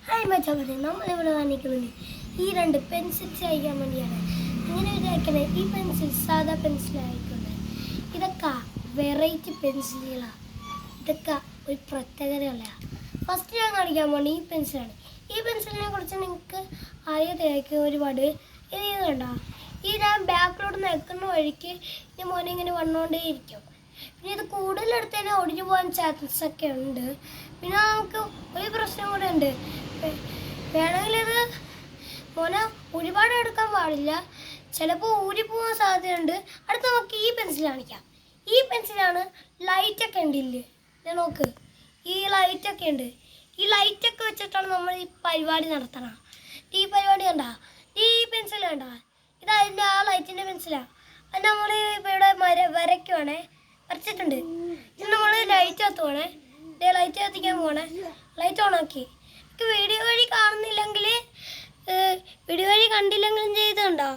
Hi മച്ചാമതി, നമ്മളിവിടെ വന്നിരിക്കുന്നത് ഈ രണ്ട് പെൻസിൽസ് അയക്കാൻ വേണ്ടിയാണ്. ഇങ്ങനെ വിചാരിക്കണേ, ഈ പെൻസിൽ സാധാ പെൻസിലായിട്ടുണ്ട്. ഇതൊക്കെ വെറൈറ്റി പെൻസിലുകളാണ്. ഇതൊക്കെ ഒരു പ്രത്യേകതയുള്ളതാണ്. ഫസ്റ്റ് ഞാൻ കാണിക്കാൻ പോകുന്നത് ഈ പെൻസിലാണ്. ഈ പെൻസിലിനെ കുറിച്ച് നിങ്ങൾക്ക് അറിയാതായിരിക്കും ഒരുപാട്. ഇത് കണ്ടോ, ഈ ഞാൻ ബാക്കിലോട്ട് നിൽക്കുന്ന വഴിക്ക് ഈ മോനെ ഇങ്ങനെ വന്നുകൊണ്ടേ ഇരിക്കും. പിന്നെ ഇത് കൂടുതലെടുത്ത് തന്നെ ഒടിഞ്ഞു പോകാൻ ചാൻസ് ഒക്കെ ഉണ്ട്. പിന്നെ നമുക്ക് ഒരു പ്രശ്നം കൂടെ ഉണ്ട്. വേണമെങ്കിൽ ഇത് മോനെ ഒരുപാട് എടുക്കാൻ പാടില്ല, ചിലപ്പോൾ ഊരിപ്പോകാൻ സാധ്യതയുണ്ട്. അടുത്ത നമുക്ക് ഈ പെൻസിൽ കാണിക്കാം. ഈ പെൻസിലാണ് ലൈറ്റൊക്കെ ഉണ്ടില്ലേ, ഞാൻ നോക്ക്, ഈ ലൈറ്റൊക്കെ ഉണ്ട്. ഈ ലൈറ്റൊക്കെ വെച്ചിട്ടാണ് നമ്മൾ ഈ പരിപാടി നടത്തണം. ഈ പരിപാടി കണ്ട, ഈ പെൻസിൽ കണ്ട, ഇത് അതിൻ്റെ ആ ലൈറ്റിൻ്റെ പെൻസിലാണ്. അത് നമ്മൾ ഇവിടെ വരയ്ക്കുവാണേ, വരച്ചിട്ടുണ്ട്. ഇത് നമ്മൾ ലൈറ്റ് കത്തുവാണേ, ലൈറ്റ് കത്തിക്കാൻ പോകണേ. ലൈറ്റ് ഓണാക്കി. എനിക്ക് വീഡിയോ വഴി കാണുന്നില്ലെങ്കിൽ, വീഡിയോ വഴി കണ്ടില്ലെങ്കിലും ചെയ്തുണ്ടോ,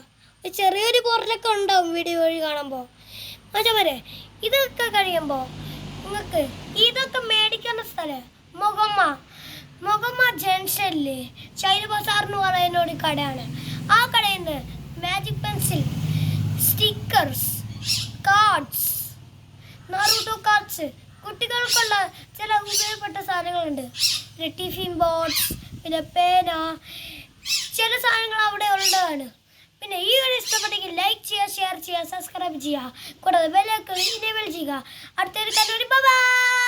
ചെറിയൊരു പൊറലൊക്കെ ഉണ്ടാവും വീഡിയോ വഴി കാണുമ്പോൾ. എന്നുവെച്ചാൽ വരെ ഇതൊക്കെ കഴിയുമ്പോൾ നിങ്ങൾക്ക് ഇതൊക്കെ മേടിക്കേണ്ട സ്ഥലം മുഖമ്മ ജംഗ്ഷനില്ലേ, ചൈന ബസാർ എന്ന് പറയുന്ന ഒരു കടയാണ്. ആ കടയിൽ നിന്ന് magic pencil, stickers, cards, Naruto cards, കുട്ടികൾക്കുള്ള ചില ഉപയോഗപ്പെട്ട സാധനങ്ങളുണ്ട്. പിന്നെ ടിഫിൻ ബോക്സ്, പിന്നെ പേന, ചില സാധനങ്ങൾ അവിടെ ഉള്ളതാണ്. പിന്നെ ഈ വീഡിയോ ഇഷ്ടപ്പെട്ടെങ്കിൽ ലൈക്ക് ചെയ്യുക, ഷെയർ ചെയ്യുക, സബ്സ്ക്രൈബ് ചെയ്യുക, കൂടാതെ ബെല്ലൈക്കൺ എനേബിൾ ചെയ്യുക. അടുത്തൊരു കണ്ടു. ബൈ.